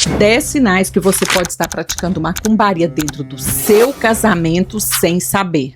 10 sinais que você pode estar praticando macumbaria dentro do seu casamento sem saber.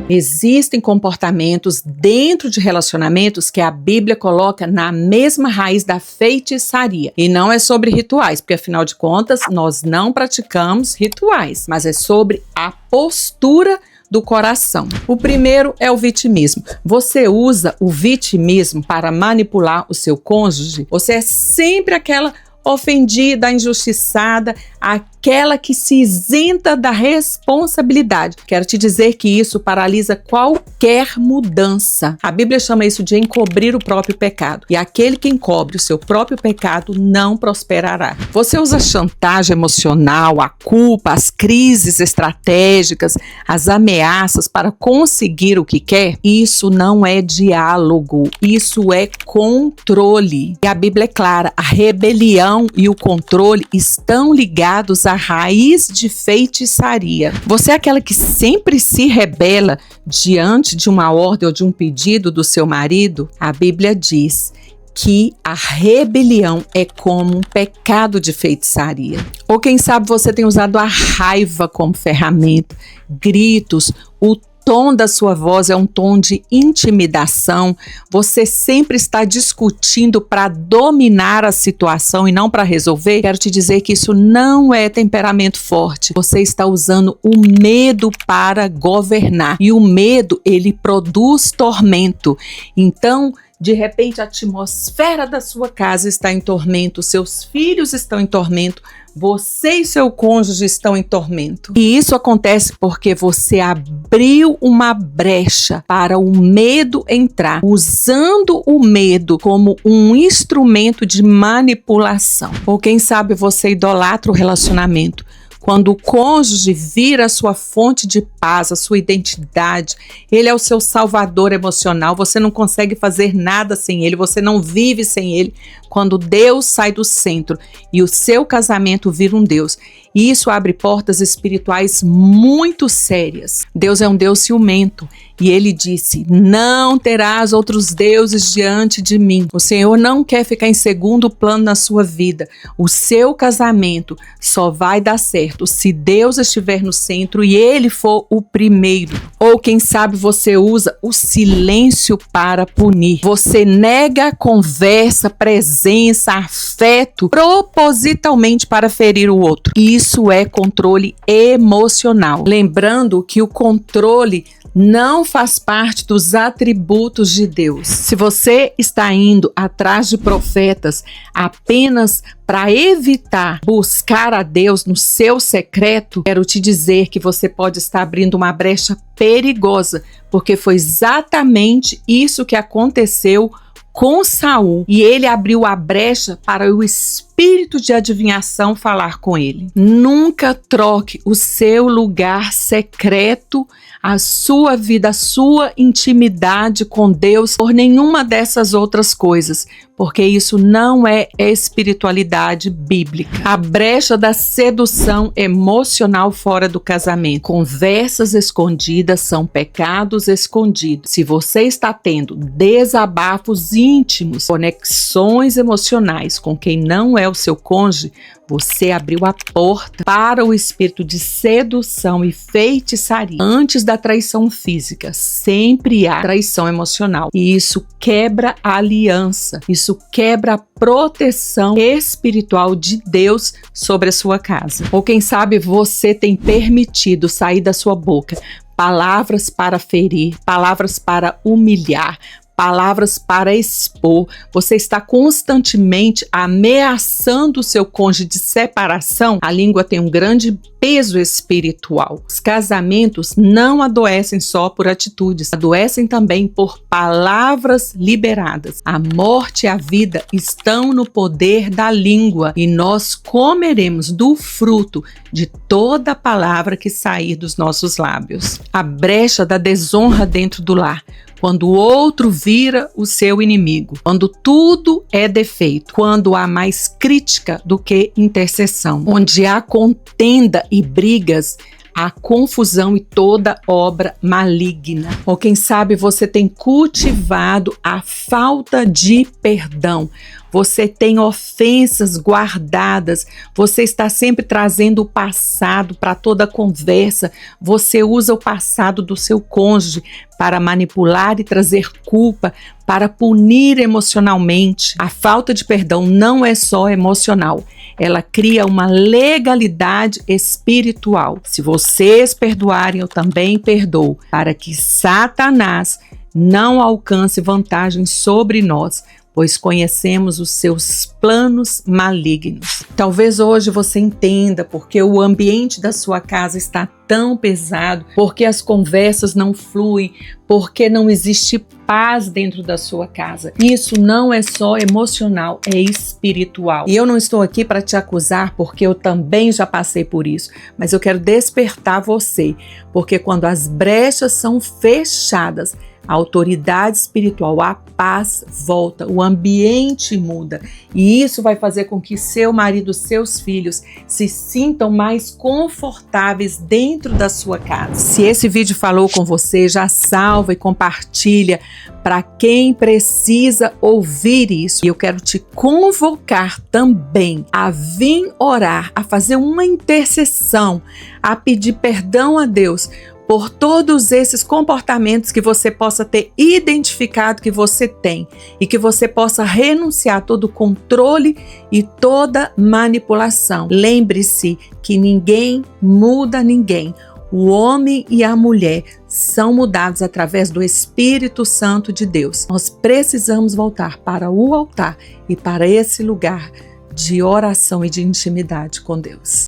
Existem comportamentos dentro de relacionamentos que a Bíblia coloca na mesma raiz da feitiçaria. E não é sobre rituais, porque afinal de contas nós não praticamos rituais, mas é sobre a postura do coração. O primeiro é o vitimismo. Você usa o vitimismo para manipular o seu cônjuge? Você é sempre aquela ofendida, injustiçada, aquela que se isenta da responsabilidade. Quero te dizer que isso paralisa qualquer mudança. A Bíblia chama isso de encobrir o próprio pecado. E aquele que encobre o seu próprio pecado não prosperará. Você usa chantagem emocional, a culpa, as crises estratégicas, as ameaças para conseguir o que quer? Isso não é diálogo, isso é controle. E a Bíblia é clara, a rebelião e o controle estão ligados à raiz de feitiçaria. Você é aquela que sempre se rebela diante de uma ordem ou de um pedido do seu marido? A Bíblia diz que a rebelião é como um pecado de feitiçaria. Ou quem sabe você tem usado a raiva como ferramenta, gritos, o tom da sua voz é um tom de intimidação. Você sempre está discutindo para dominar a situação e não para resolver. Quero te dizer que isso não é temperamento forte. Você está usando o medo para governar. E o medo, ele produz tormento. Então, de repente, a atmosfera da sua casa está em tormento, seus filhos estão em tormento, você e seu cônjuge estão em tormento. E isso acontece porque você abriu uma brecha para o medo entrar, usando o medo como um instrumento de manipulação. Ou quem sabe você idolatra o relacionamento. Quando o cônjuge vira a sua fonte de paz, a sua identidade, ele é o seu salvador emocional, você não consegue fazer nada sem ele, você não vive sem ele. Quando Deus sai do centro e o seu casamento vira um Deus, e isso abre portas espirituais muito sérias. Deus é um Deus ciumento e ele disse: não terás outros deuses diante de mim. O Senhor não quer ficar em segundo plano na sua vida. O seu casamento só vai dar certo se Deus estiver no centro e ele for o primeiro. Ou quem sabe você usa o silêncio para punir. Você nega a conversa, presença, afeto, propositalmente para ferir o outro. Isso é controle emocional. Lembrando que o controle não faz parte dos atributos de Deus. Se você está indo atrás de profetas apenas para evitar buscar a Deus no seu secreto, quero te dizer que você pode estar abrindo uma brecha perigosa, porque foi exatamente isso que aconteceu com Saul, e ele abriu a brecha para o espírito de adivinhação falar com ele. Nunca troque o seu lugar secreto, a sua vida, a sua intimidade com Deus por nenhuma dessas outras coisas, porque isso não é espiritualidade bíblica. A brecha da sedução emocional fora do casamento. Conversas escondidas são pecados escondidos. Se você está tendo desabafos íntimos, conexões emocionais com quem não é o seu cônjuge, você abriu a porta para o espírito de sedução e feitiçaria. Antes da traição física, sempre há traição emocional. E isso quebra a aliança. Isso quebra a proteção espiritual de Deus sobre a sua casa. Ou quem sabe você tem permitido sair da sua boca palavras para ferir, palavras para humilhar, palavras para expor. Você está constantemente ameaçando o seu cônjuge de separação. A língua tem um grande peso espiritual. Os casamentos não adoecem só por atitudes, adoecem também por palavras liberadas. A morte e a vida estão no poder da língua e nós comeremos do fruto de toda palavra que sair dos nossos lábios. A brecha da desonra dentro do lar. Quando o outro vira o seu inimigo, quando tudo é defeito, quando há mais crítica do que intercessão, onde há contenda e brigas, há confusão e toda obra maligna. Ou quem sabe você tem cultivado a falta de perdão. você tem ofensas guardadas, você está sempre trazendo o passado para toda conversa, você usa o passado do seu cônjuge para manipular e trazer culpa, para punir emocionalmente. A falta de perdão não é só emocional, ela cria uma legalidade espiritual. Se vocês perdoarem, eu também perdoo, para que Satanás não alcance vantagem sobre nós, pois conhecemos os seus planos malignos. Talvez hoje você entenda porque o ambiente da sua casa está tão pesado, porque as conversas não fluem, porque não existe paz dentro da sua casa. Isso não é só emocional, é espiritual. E eu não estou aqui para te acusar, porque eu também já passei por isso, mas eu quero despertar você, porque quando as brechas são fechadas, a autoridade espiritual, a paz volta, o ambiente muda e isso vai fazer com que seu marido, seus filhos se sintam mais confortáveis dentro da sua casa. Se esse vídeo falou com você, já salva e compartilha para quem precisa ouvir isso. E eu quero te convocar também a vir orar, a fazer uma intercessão, a pedir perdão a Deus por todos esses comportamentos que você possa ter identificado que você tem e que você possa renunciar a todo controle e toda manipulação. Lembre-se que ninguém muda ninguém. O homem e a mulher são mudados através do Espírito Santo de Deus. Nós precisamos voltar para o altar e para esse lugar de oração e de intimidade com Deus.